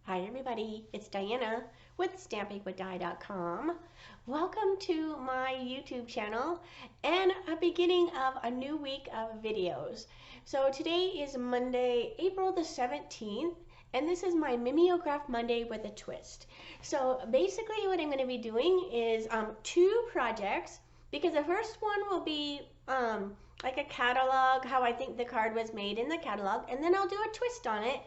Hi everybody, it's Diana with stampingwithdie.com. Welcome to my YouTube channel and a beginning of a new week of videos. So today is Monday, April the 17th, and this is my Mimeograph Monday with a twist. So basically what I'm going to be doing is two projects, because the first one will be like a catalog, how I think the card was made in the catalog, and then I'll do a twist on it,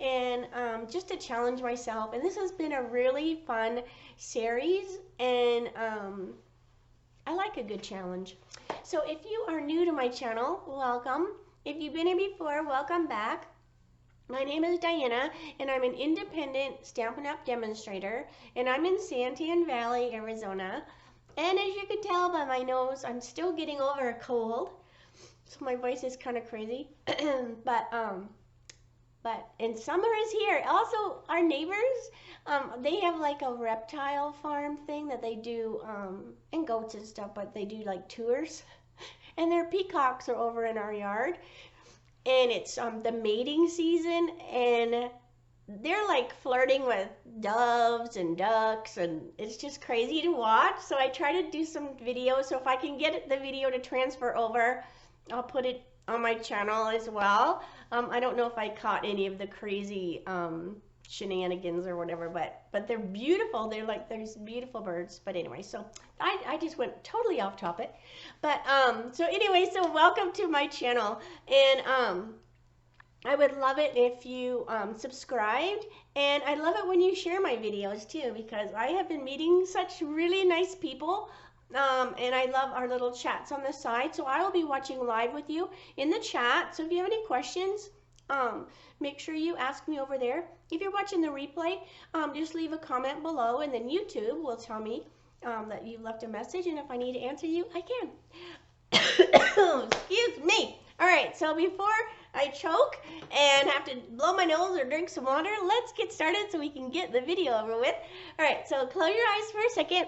and just to challenge myself. And this has been a really fun series, and I like a good challenge. So if you are new to my channel, welcome. If you've been here before, welcome back. My name is Diana, and I'm an independent Stampin' Up! Demonstrator, and I'm in Santan Valley, Arizona. And as you can tell by my nose, I'm still getting over a cold, so my voice is kind of crazy. And summer is here. Also, our neighbors, they have like a reptile farm thing that they do, and goats and stuff, but they do like tours. And their peacocks are over in our yard. And it's the mating season, and they're like flirting with doves and ducks, and it's just crazy to watch. So I try to do some videos. So if I can get the video to transfer over, I'll put it on my channel as well. I don't know if I caught any of the crazy shenanigans or whatever, but they're beautiful. They're like, there's beautiful birds. But anyway, so I just went totally off topic. But so anyway, so welcome to my channel, and I would love it if you subscribed, and I love it when you share my videos too, because I have been meeting such really nice people. And I love our little chats on the side. So I will be watching live with you in the chat. So if you have any questions, make sure you ask me over there. If you're watching the replay, just leave a comment below, and then YouTube will tell me that you left a message, and if I need to answer you, I can. Excuse me. All right, so before I choke and have to blow my nose or drink some water, let's get started so we can get the video over with. All right, so close your eyes for a second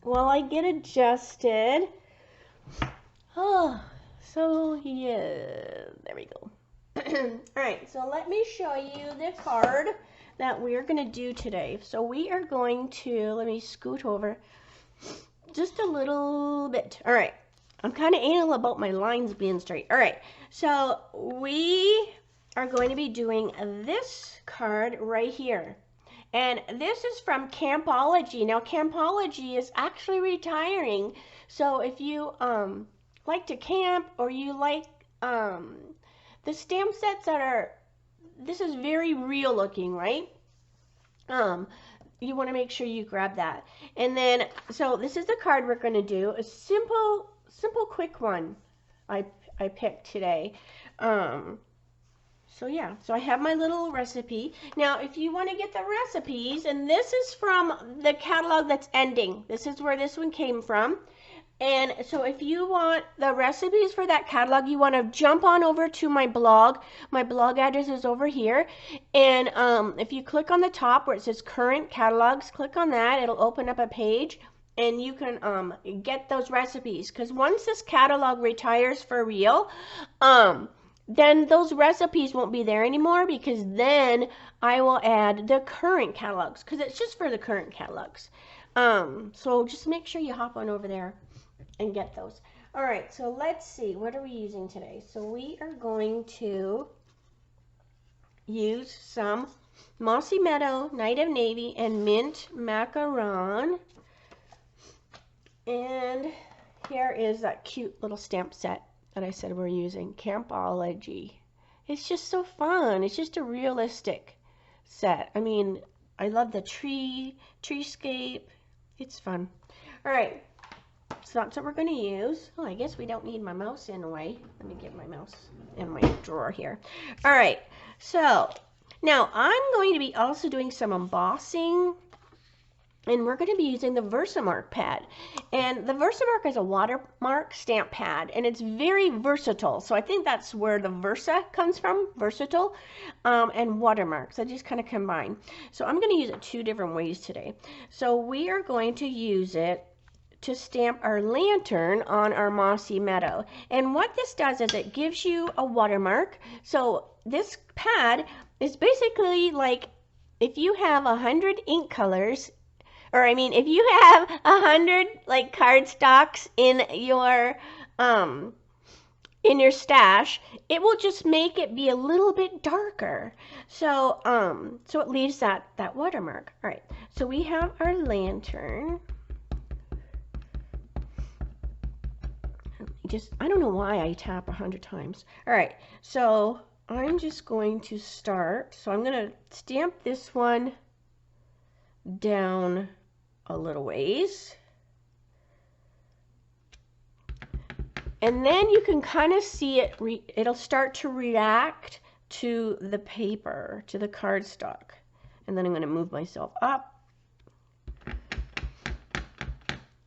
while I get adjusted. Oh, so yeah, there we go. All right, so let me show you the card that we're going to do today. So we are going to, let me scoot over just a little bit. All right, I'm kind of anal about my lines being straight. All right, so we are going to be doing this card right here. And this is from Campology. Now, Campology is actually retiring. So if you like to camp, or you like the stamp sets that are, this is very real looking, right? You want to make sure you grab that. And then, so this is the card we're going to do. A simple, quick one I picked today. So yeah, so I have my little recipe. Now, if you want to get the recipes, and this is from the catalog that's ending. This is where this one came from. And so if you want the recipes for that catalog, you want to jump on over to my blog. My blog address is over here. And if you click on the top where it says current catalogs, click on that. It'll open up a page, and you can get those recipes. Because once this catalog retires for real, then those recipes won't be there anymore, because then I will add the current catalogs, because it's just for the current catalogs. So just make sure you hop on over there and get those. All right, so let's see, what are we using today? So we are going to use some Mossy Meadow, Night of Navy, and Mint Macaron. And here is that cute little stamp set that I said we're using, Campology. It's just so fun. It's just a realistic set. I mean, I love the treescape. It's fun. All right, so that's what we're going to use. Oh, I guess we don't need my mouse in the way. Let me get my mouse in my drawer here. All right, so now I'm going to be also doing some embossing, and we're going to be using the Versamark pad. And the Versamark is a watermark stamp pad, and it's very versatile. So I think that's where the Versa comes from, versatile, and watermarks. I just kind of combine. So I'm going to use it two different ways today. So we are going to use it to stamp our lantern on our Mossy Meadow. And what this does is it gives you a watermark. So this pad It's basically like if you have 100 ink colors, or I mean, if you have 100 like cardstocks in your stash, it will just make it be a little bit darker. So so it leaves that watermark. All right. So we have our lantern. I don't know why I tap 100 times. All right. So I'm just going to start. So I'm going to stamp this one down a little ways. And then you can kind of see it, it'll start to react to the paper, to the cardstock. And then I'm going to move myself up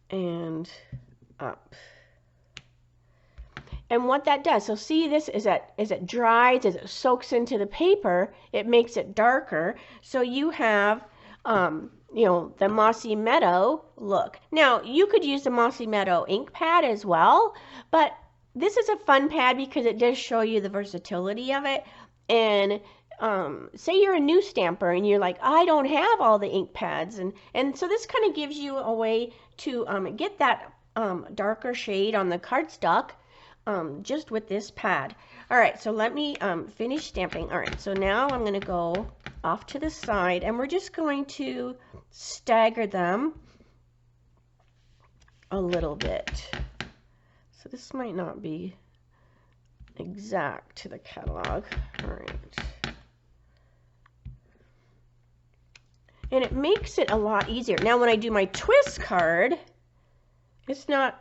and up. And what that does, so see this, as it dries, as it soaks into the paper, it makes it darker. So you have, you know, the Mossy Meadow look. Now, you could use the Mossy Meadow ink pad as well, but this is a fun pad because it does show you the versatility of it. And say you're a new stamper and you're like, I don't have all the ink pads. And so this kind of gives you a way to get that darker shade on the cardstock. Just with this pad. All right, so let me finish stamping. All right, so now I'm going to go off to the side, and we're just going to stagger them a little bit. So this might not be exact to the catalog. All right. And it makes it a lot easier. Now when I do my twist card, it's not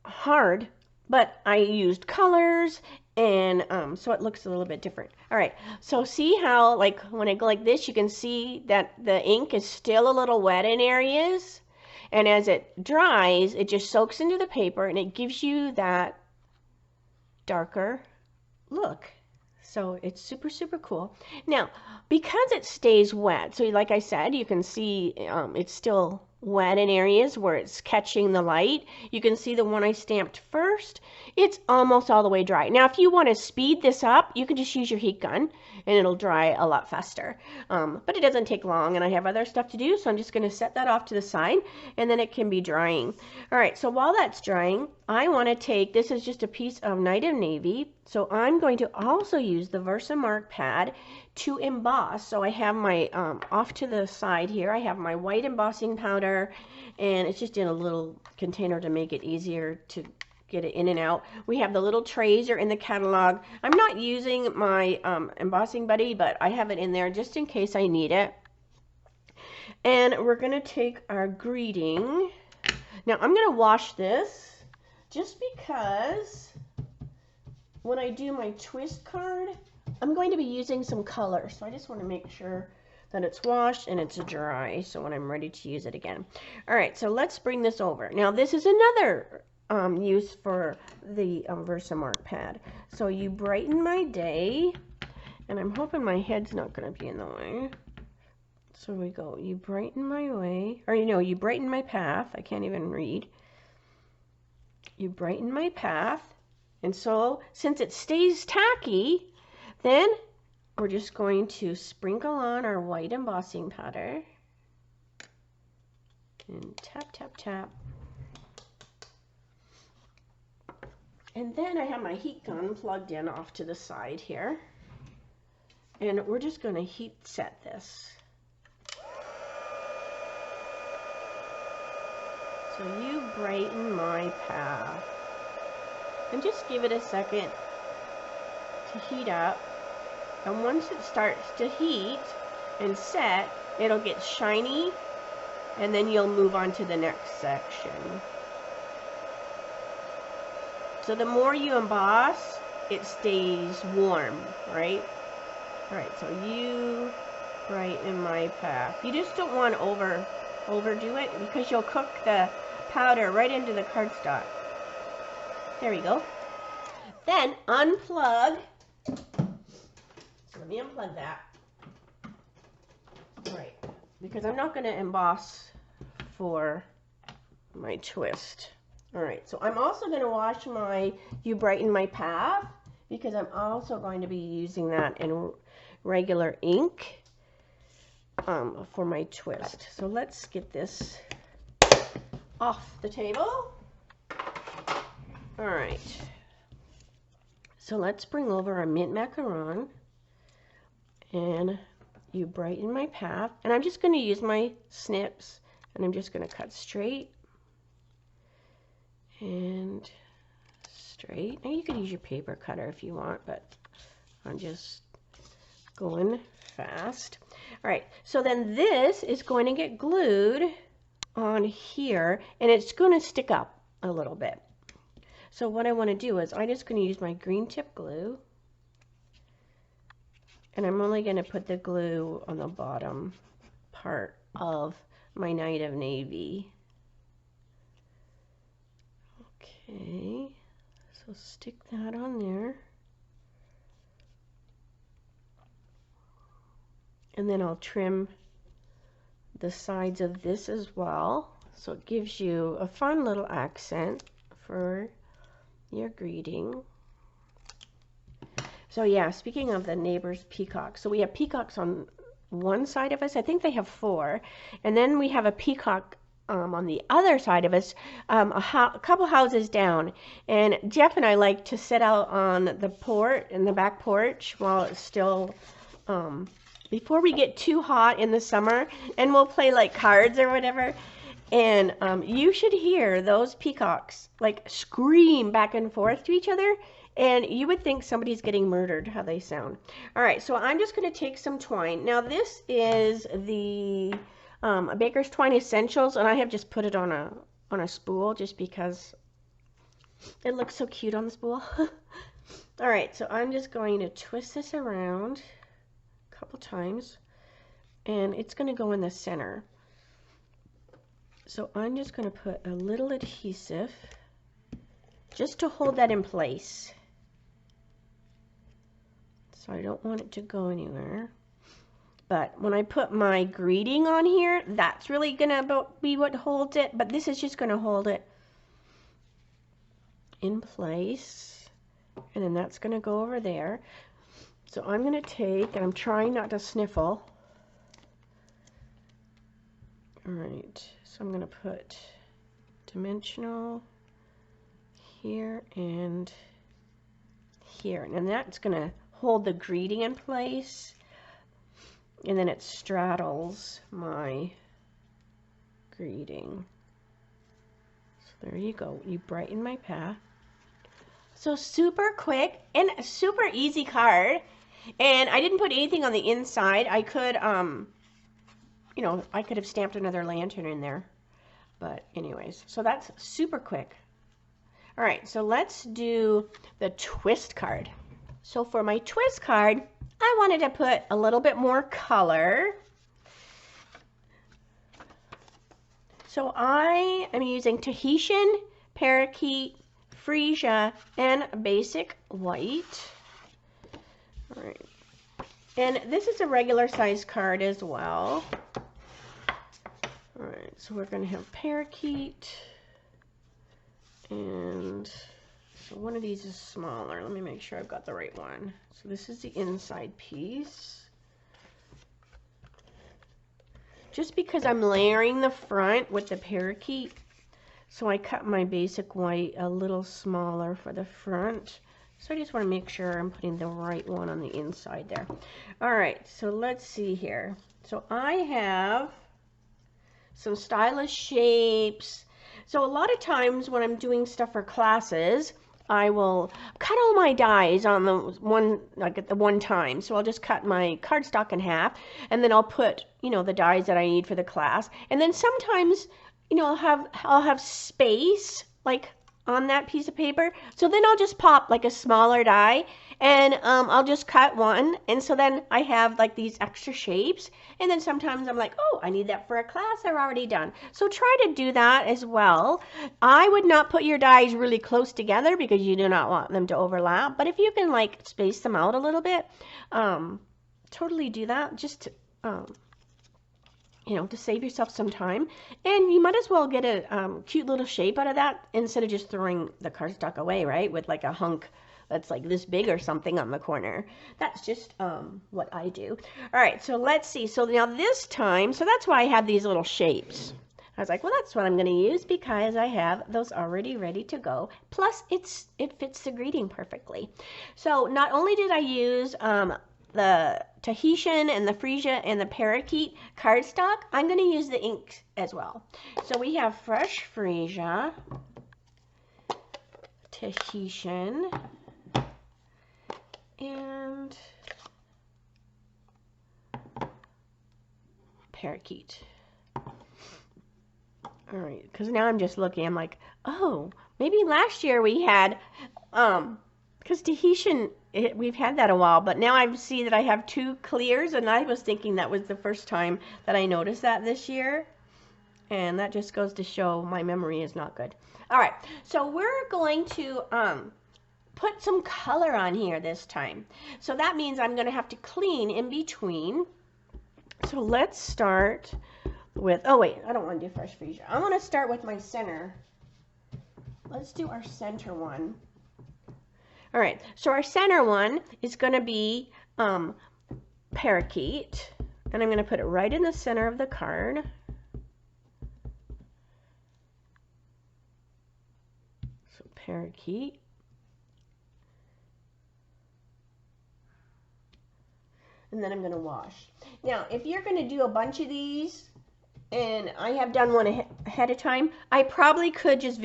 hard, but I used colors, and so it looks a little bit different. All right, so see how, like, when I go like this, you can see that the ink is still a little wet in areas, and as it dries, it just soaks into the paper, and it gives you that darker look. So it's super, super cool. Now, because it stays wet, so like I said, you can see it's still wet in areas where it's catching the light. You can see the one I stamped first, it's almost all the way dry. Now, if you want to speed this up, you can just use your heat gun and it'll dry a lot faster. But it doesn't take long, and I have other stuff to do, so I'm just going to set that off to the side, and then it can be drying. All right, so while that's drying, I want to take, this is just a piece of Night of Navy, so I'm going to also use the Versamark pad to emboss. So I have my, off to the side here, I have my white embossing powder, and it's just in a little container to make it easier to get it in and out. We have the little trays are in the catalog. I'm not using my embossing buddy, but I have it in there just in case I need it. And we're going to take our greeting. Now I'm going to wash this just because when I do my twist card, I'm going to be using some color. So I just want to make sure that it's washed and it's dry, so when I'm ready to use it again. All right, so let's bring this over. Now this is another use for the Versamark pad. So you brighten my day, and I'm hoping my head's not going to be in the way. So we go, you brighten my way, or you know, you brighten my path. I can't even read. You brighten my path, and so since it stays tacky, then we're just going to sprinkle on our white embossing powder and tap, tap, tap. And then I have my heat gun plugged in off to the side here. And we're just going to heat set this. So you brighten my path. And just give it a second to heat up. And once it starts to heat and set, it'll get shiny, and then you'll move on to the next section. So the more you emboss, it stays warm, right? All right, so you brighten my path. You just don't want to overdo it, because you'll cook the powder right into the cardstock. There we go. Then unplug. So let me unplug that. All right, because I'm not going to emboss for my twist. All right, so I'm also going to wash my You Brighten My Path because I'm also going to be using that in regular ink for my twist. So let's get this off the table. All right. So let's bring over our mint macaron, and you brighten my path. And I'm just going to use my snips, and I'm just going to cut straight and straight. Now you could use your paper cutter if you want, but I'm just going fast. All right, so then this is going to get glued on here, and it's going to stick up a little bit. So what I want to do is I'm just going to use my green tip glue, and I'm only going to put the glue on the bottom part of my Night of Navy. Okay, so stick that on there. And then I'll trim the sides of this as well. So it gives you a fun little accent for your greeting. So yeah, speaking of the neighbor's peacocks, so we have peacocks on one side of us. I think they have 4. And then we have a peacock on the other side of us, a couple houses down. And Jeff and I like to sit out on the back porch while it's still, before we get too hot in the summer, and we'll play like cards or whatever. And you should hear those peacocks like scream back and forth to each other, and you would think somebody's getting murdered how they sound. All right, so I'm just going to take some twine. Now this is the Baker's Twine Essentials, and I have just put it on a spool just because it looks so cute on the spool. All right, so I'm just going to twist this around a couple times, and it's going to go in the center. So I'm just going to put a little adhesive just to hold that in place. So I don't want it to go anywhere. But when I put my greeting on here, that's really going to be what holds it. But this is just going to hold it in place. And then that's going to go over there. So I'm going to take, and I'm trying not to sniffle. All right, so I'm going to put dimensional here and here. And then that's going to hold the greeting in place. And then it straddles my greeting. So there you go. You brighten my path. So super quick and a super easy card. And I didn't put anything on the inside. I could, you know, I could have stamped another lantern in there. But anyways, so that's super quick. All right, so let's do the twist card. So for my twist card, I wanted to put a little bit more color. So I am using Tahitian, Parakeet, Freesia, and Basic White. All right. And this is a regular size card as well. All right, so we're going to have Parakeet. And so one of these is smaller. Let me make sure I've got the right one. So this is the inside piece. Just because I'm layering the front with the Parakeet, so I cut my Basic White a little smaller for the front. So I just want to make sure I'm putting the right one on the inside there. All right, so let's see here. So I have some stylish shapes. So a lot of times when I'm doing stuff for classes, I will cut all my dies on the one, like at the one time. So I'll just cut my cardstock in half, and then I'll put, you know, the dies that I need for the class. And then sometimes, you know, I'll have space like on that piece of paper. So then I'll just pop like a smaller die, and I'll just cut one. And so then I have like these extra shapes. And then sometimes I'm like, oh, I need that for a class I've already done. So try to do that as well. I would not put your dies really close together because you do not want them to overlap. But if you can like space them out a little bit, totally do that. Just, you know, to save yourself some time. And you might as well get a cute little shape out of that instead of just throwing the cardstock away, right? With like a hunk that's like this big or something on the corner. That's just what I do. All right, so let's see. So now this time, so that's why I have these little shapes. I was like, well, that's what I'm going to use because I have those already ready to go. Plus, it fits the greeting perfectly. So not only did I use the Tahitian and the Freesia and the Parakeet cardstock, I'm going to use the ink as well. So we have fresh Freesia, Tahitian, and Parakeet. All right, because now I'm just looking, I'm like, oh, maybe last year we had, because Tahitian, we've had that a while, but now I see that I have 2 clears, and I was thinking that was the first time that I noticed that this year, and that just goes to show my memory is not good. All right, so we're going to put some color on here this time. So that means I'm going to have to clean in between. So let's start with, oh wait, I don't want to do fresh Freesia. I want to start with my center. Let's do our center one. All right, so our center one is going to be Parakeet, and I'm going to put it right in the center of the card. So Parakeet. And then I'm going to wash. Now, if you're going to do a bunch of these, and I have done one ahead of time, I probably could just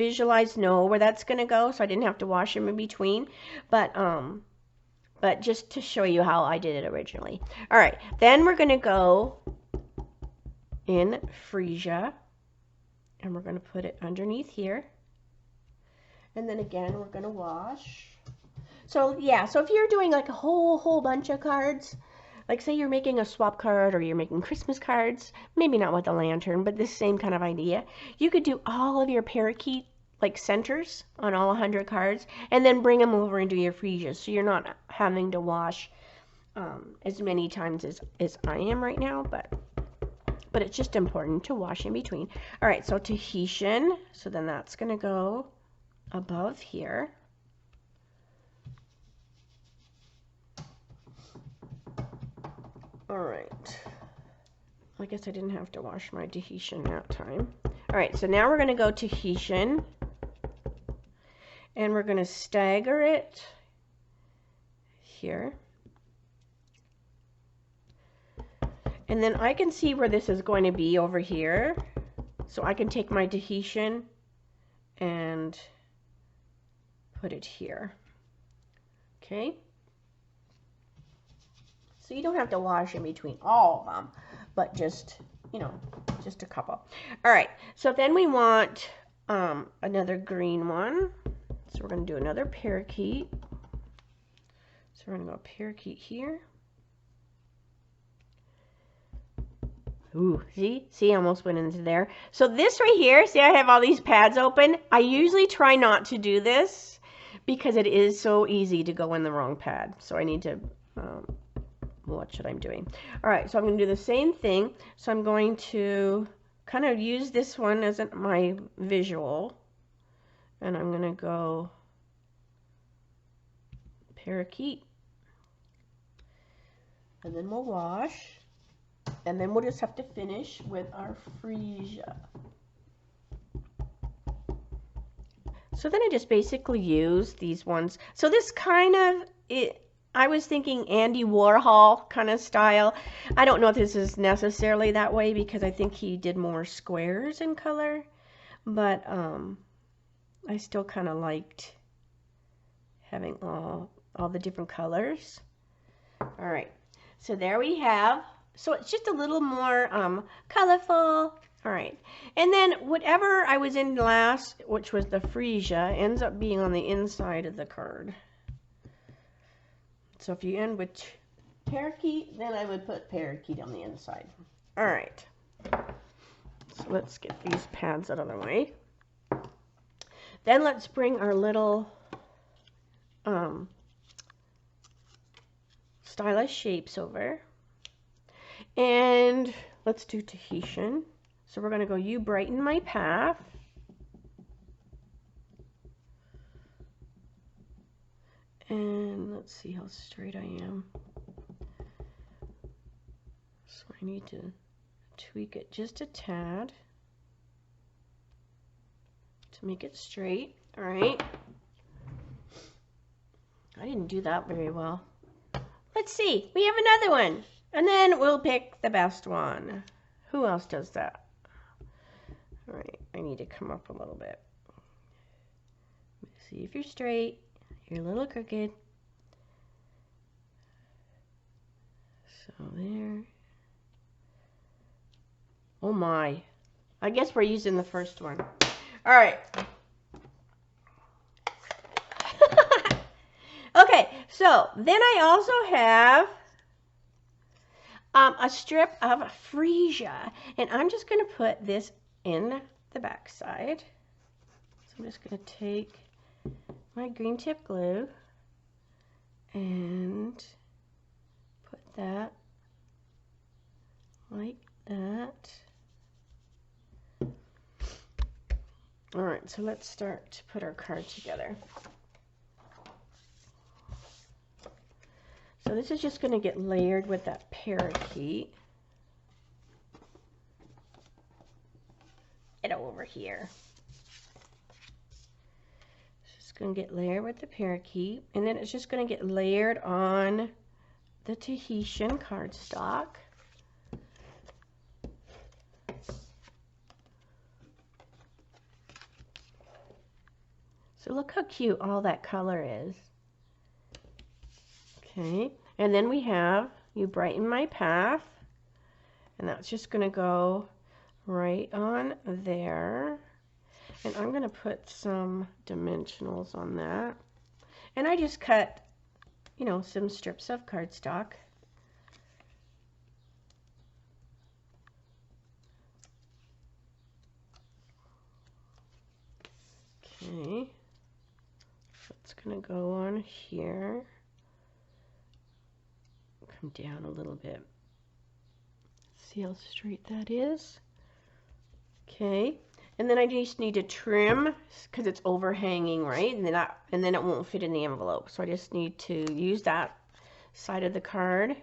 know where that's going to go, so I didn't have to wash them in between. But just to show you how I did it originally. All right, then we're going to go in Freesia, and we're going to put it underneath here. And then again, we're going to wash. So yeah, so if you're doing like a whole bunch of cards, like say you're making a swap card or you're making Christmas cards, maybe not with a lantern, but the same kind of idea. You could do all of your Parakeet like centers on all 100 cards and then bring them over into your Freesia, so you're not having to wash as many times as I am right now, but it's just important to wash in between. All right, so Tahitian, so then that's going to go above here. All right, I guess I didn't have to wash my Tahitian that time. All right, so now we're going to go Tahitian, and we're going to stagger it here. And then I can see where this is going to be over here, so I can take my Tahitian and put it here. Okay. So you don't have to wash in between all of them, but just, you know, just a couple. All right, so then we want another green one. So we're going to do another Parakeet. So we're going to go Parakeet here. Ooh, see, I almost went into there. So this right here, see I have all these pads open. I usually try not to do this because it is so easy to go in the wrong pad. So I need to watch what I'm doing. All right, so I'm going to do the same thing. So I'm going to kind of use this one as my visual, and I'm going to go Parakeet, and then we'll wash, and then we'll just have to finish with our Freesia. So then I just basically use these ones. So this kind of, I was thinking Andy Warhol kind of style. I don't know if this is necessarily that way because I think he did more squares in color, but I still kind of liked having all the different colors. All right, so there we have. So it's just a little more colorful. All right, and then whatever I was in last, which was the Freesia, ends up being on the inside of the card. So if you end with Parakeet, then I would put Parakeet on the inside. All right. So let's get these pads out of the way. Then let's bring our little stylish shapes over. And let's do Tahitian. So we're going to go You Brighten My Path. And let's see how straight I am. So I need to tweak it just a tad to make it straight. All right. I didn't do that very well. Let's see. We have another one. And then we'll pick the best one. Who else does that? All right. I need to come up a little bit. See if you're straight. You're a little crooked. So there. Oh my. I guess we're using the first one. All right. Okay, so then I also have a strip of freesia, and I'm just going to put this in the back side. So I'm just going to take my green tip glue and put that like that. All right, so let's start to put our card together. So this is just going to get layered with that parakeet. Get over here. It's just going to get layered with the parakeet, and then it's just going to get layered on the Tahitian cardstock. So look how cute all that color is. Okay, and then we have You Brighten My Path, and that's just going to go right on there. And I'm going to put some dimensionals on that. And I just cut, you know, some strips of cardstock. Okay, so it's going to go on here. Come down a little bit. See how straight that is? Okay, and then I just need to trim because it's overhanging, right? And then it won't fit in the envelope. So I just need to use that side of the card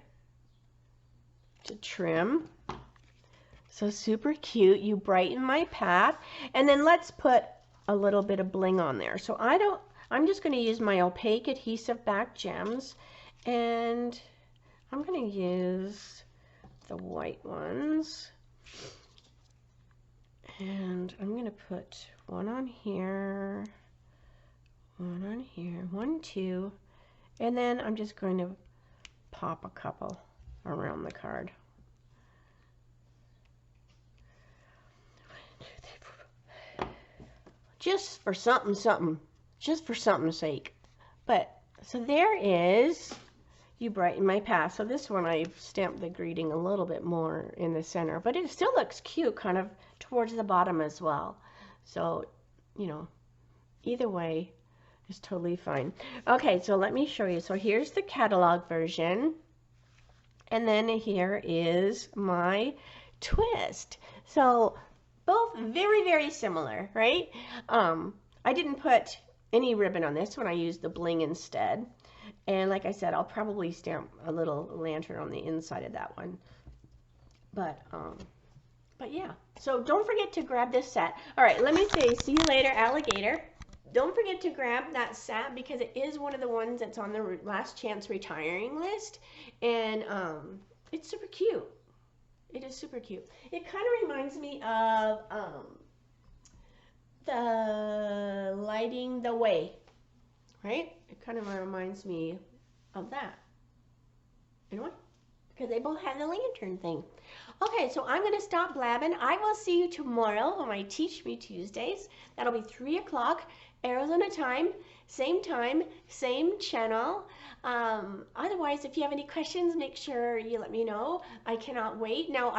to trim. So super cute. You Brighten My Path. And then let's put a little bit of bling on there. So I'm just going to use my opaque adhesive back gems, and I'm going to use the white ones, and I'm going to put one on here, one on here, 1, 2, and then I'm just going to pop a couple around the card. 1, 2, 3, 4. Just for something, just for something's sake. But so there is You Brighten My Path. So this one I've stamped the greeting a little bit more in the center, but it still looks cute kind of towards the bottom as well. So, you know, either way is totally fine. Okay, so let me show you. So here's the catalog version, and then here is my twist. So both very, very similar, right? I didn't put any ribbon on this one. I used the bling instead. And like I said, I'll probably stamp a little lantern on the inside of that one. But yeah. So don't forget to grab this set. All right, let me say, see you later, alligator. Don't forget to grab that set because it is one of the ones that's on the last chance retiring list. And it's super cute. It is super cute. It kind of reminds me of the Lighting the Way, right? It kind of reminds me of that. You know what? Because they both have the lantern thing. Okay, so I'm going to stop blabbing. I will see you tomorrow on my Teach Me Tuesdays. That'll be 3 o'clock Arizona time, same channel. Otherwise, if you have any questions, make sure you let me know. I cannot wait. Now,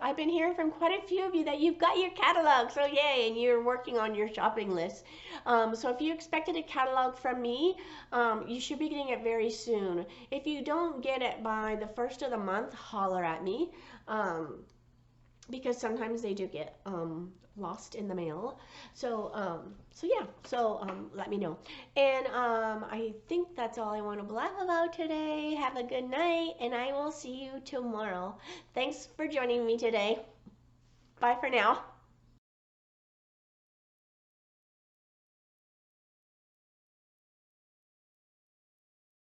I've been hearing from quite a few of you that you've got your catalog, so yay, and you're working on your shopping list. So if you expected a catalog from me, you should be getting it very soon. If you don't get it by the 1st of the month, holler at me. Because sometimes they do get lost in the mail. So yeah, so let me know. And I think that's all I want to blab about today. Have a good night, and I will see you tomorrow. Thanks for joining me today. Bye for now.